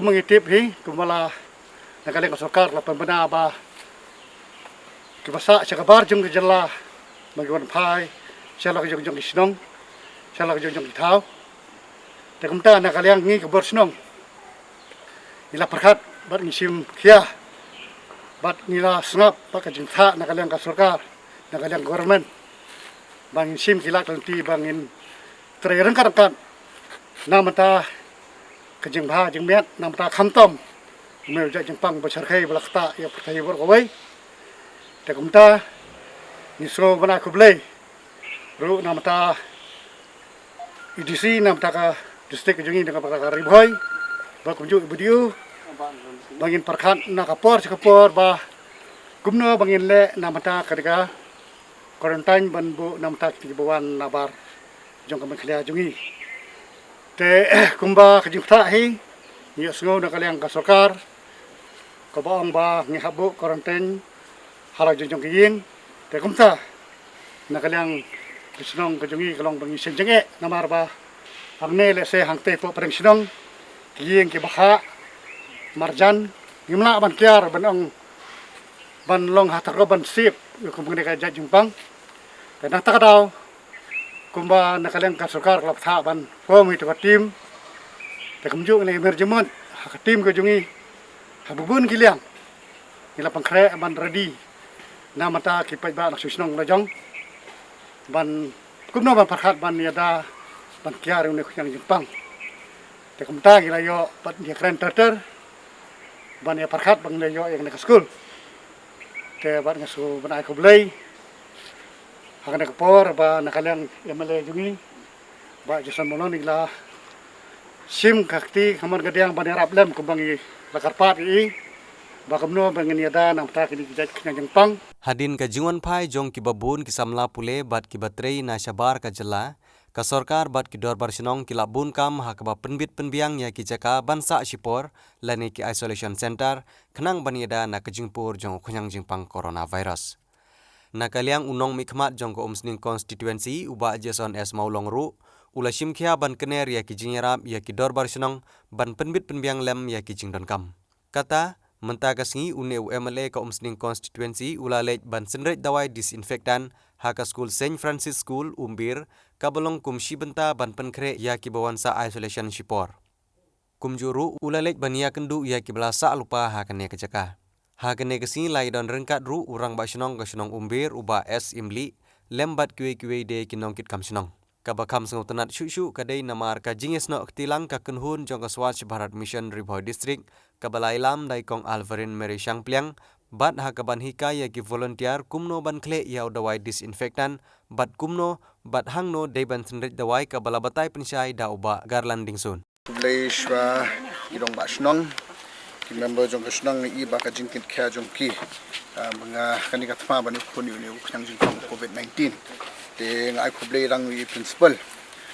mengitip kumala nagaling kasukar la pembina ba kibasa siya kabar jung jela magiwan pai siya la jung isnong siya la jung itaw te kumta nagaling ngi kabor snong ila perkat bat ngisim kia bat nila snap bat kajing tha nagaling kasukar nagaling government bangin sim kilak lanti bangin terereng kan namata kajing bha jing met namata khamtom meu ja jing pang bachar khai balakta ya pertai bor kawai te kumta nisro bana kublai ru namata IDC namata ka district jungi dengan pakar ribhoi ba kunju ibudiu bangin parkhan na kapor ba gumno bangin le namata kadika quarantine banbu namata kibuan nabar jong kam khlia jungi te kumba kajing tha ni asngo na kalyang ka sarkar ko baong ba ngi habu quarantine hala jong kiyin te kumta na kalyang bisnong kajungi kalong bangi senjenge namar ba angne le se hangte po pareng sinong kiyin ki bakha marjan ngimla ban kyar banong ban long hataro ban sip kumune ka jajungpang te nang takadaw kumba nakalang ka sarkar lap tha ban form itu tim te kumju ne emergement ha tim ko jungi habubun kiliang ila pangkre ban ready namata kipai ba nak susnong lajong ban kumno ban parkhat ban yada ban kiar ne khyang jingpang te kumta gila yo pat dia kren terter ban ya parkhat bang le yo yang ne school te ban ngasu ban ai ko blai akan nakapor ba nakalang MLA jungi ba jasan molon ila sim kakti kamar gadiang banerap lem kumbangi lakarpat ba kamno bangin yada namta kini kijat knyang pang hadin ka jingon phai jong ki babun ki samla pule bat ki batrei na shabar ka jela ka sarkar bat ki dorbar sinong ki labun kam ha ka ba penbit penbiang ya ki jaka bansa shipor lani ki isolation center khnang baniada na ka jingpur jong khunyang jingpang coronavirus nakaliang unong mikmat jong ko umsning constituency uba jason es maulong ru ula simkhia ban kener ya ki jingerap ya ki dorbar sinong ban penbit penbiang lem ya ki jingdon kam kata menta kasngi une UMLA ka umsning constituency ula lej ban senret dawai disinfektan haka school Saint Francis School umbir kabalong kumshi benta ban penkre ya ki bawansa isolation shipor kumjuru ula lej ban ya kendu ya ki belasa lupa hakane kejaka Hakane kesi lai don rengkat ru urang ba sinong umbir uba es imli lembat kue de kinong kit kam sinong kaba kam sengau tenat syu kadai namar ka jinges no tilang ka kenhun jong ka Swachh Bharat Mission Ribhoi District kabalai lam dai kong Alvarin Mary Shangpliang bat hakaban hikaya ki volunteer kumno ban khle yaw dawai disinfektan bat kumno bat hangno dei ban senret dawai kabala batai pensai da uba garlan dingsun Leishwa idong ba sinong ki member jong kasnang i ba ka jingkit kha jong ki mga kanika thma ban khoni ni ukhyang jing COVID-19 te ngai khublei rang wi principal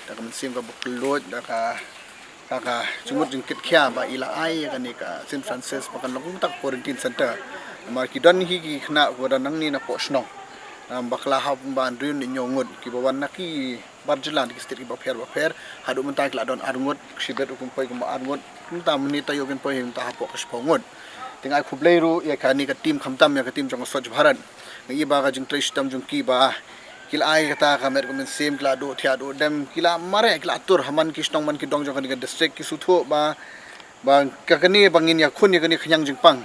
da kam sim ka buklot da ka jumut jingkit kha ba ila ai kanika St Francis pa kan long tak quarantine center mar ki don hi ki khna ko nang ni na po snong bakla ha ban rin ni nyongut ki bawan na ki barjelan ki state ba pher hadu mentai kla don arngot sibet ukum pai kum arngot ta meni tayo gen pai ta hapo ka spongot tingai khublei ru ya khani ka team khamtam ya ka team jong Swachh Bharat ngi ba ka jing tristam jong ki ba kila ai kata ka mer komen sem kla do thia do dem kila mare kila tur haman ki snong man ki dong jong ka district ki sutho ba ka kani bangin ya khun ya kani khyang jing pang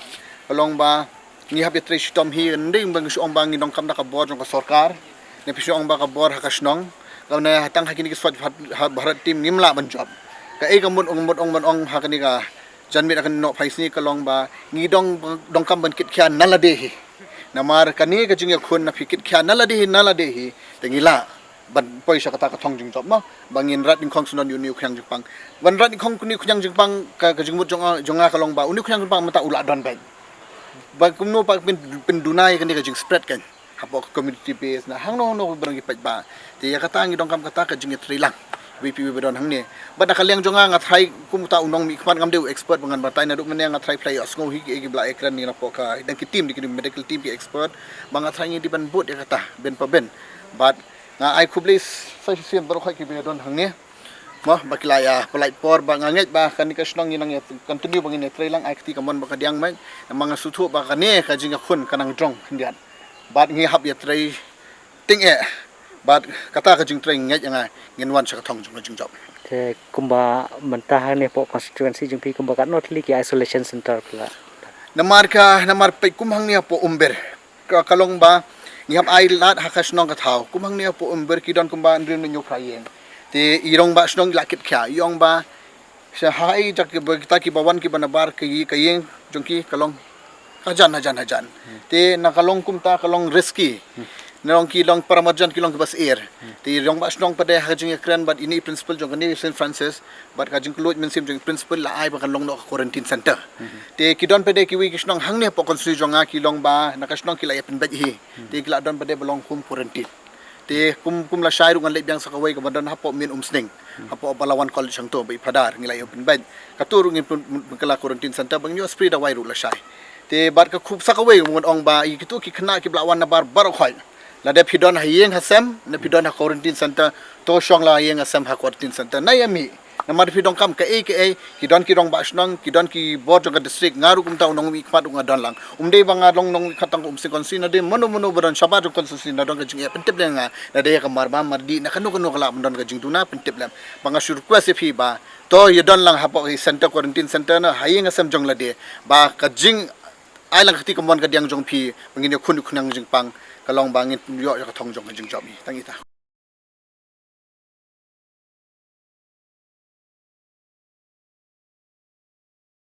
along ba ni hab tristam hi nding bang su ong bang dong kam na ka bor jong ka sarkar ne pisu ong ba ka bor ha ka snong kauna hatang hakini ki Swachh Bharat team nimla ban job ka ei ka mun ong hakani ka janmit akan no phaisni ka long ba ngi dong kam ban kit khya nalade hi namar kani ka jing ya khun na fikit khya nalade hi tengila ban poisa kata ka thong jing job ma bangin rat ing khong sunon uni khyang jingpang ban rat ing khong kuni khyang jingpang ka jingmut jonga ka long ba uni khyang jingpang mata ula don ban ba kumno pa pin dunai kani ka jing spread kan hapok community base na hangno no barang ipat ba ti ya kata ngi dong kam kata ka jing trilang VP Bedon hangni bada kaliang jonga nga thai kumuta unong mi khman ngam deu expert bangan batai na duk meneng nga thai play asngo hi gi bla ekran ni na poka dan ki team di medical team ki expert banga thai ngi di ban bot ya kata ben pa ben but nga ai khublis sai siem baro khai ki Bedon hangni mo bakilaya palai por ba nganget ba kan ka snong inang ya continue bangin ne trailang ai kti kamon ba kadiang mai mga sutu ba kane ka jinga khun kanang drong hindian bat ngi hab ya trai ting bat kata ka jing trai ngai nga ngin wan sa thong jing job te kumba mentah ne po constituency jung pi kumba kan not li ki isolation center pula namar pe kumhang niya po umber kalong ba ngihap ai lat hakas nong kathau kumhang niya po umber kidon kumba ndrin nyo khayeng te irong ba snong lakit kya yong ba sa hai jak kita ki bawan ki banabar ki kayeng jongki kalong hajan te nakalong kumta kalong risky nong ki long paramarjan ki long bas air te rong ba snong pade hajing ekran but ini principal jong ni St Francis but kajing kluj men sim jong principal la ai ba kan long no quarantine center te kidon pade ki wi kisnong hang ne po konstru jonga ki long ba nakasnong ki la yapin baji te ki la don pade belong kum quarantine te kum la shairu ngan lebyang sa kawai kabadan hapo min umsning hapo balawan college sang to bai padar ngilai open bed katuru ngin kala quarantine center bang yo spread away ru la shai te bar ka khub sa kawai ngon ong ba i kitu ki khna ki blawan na bar khoi la de pidon hayeng hasam na pidon ha quarantine center to shong la hayeng hasam ha quarantine center na yami na mar pidon kam ka kidon ki rong ba snong kidon ki board jong district ngaru kum taw nong mi kpat ung adon lang umde banga long nong khatang umsi konsi na de mono baran sabar konsi na dong ka jing pentep lenga na de ka marba mardi na kanu kala mondon ka jing tuna pentep lam banga sur kwase phi ba to yedon lang hapo center quarantine center na hayeng hasam jong la de ba ka jing ai lang khati kamon ka diang jong phi bangin khun khunang jing pang kalong bangin yo ka thong jong ka jing job mi tangita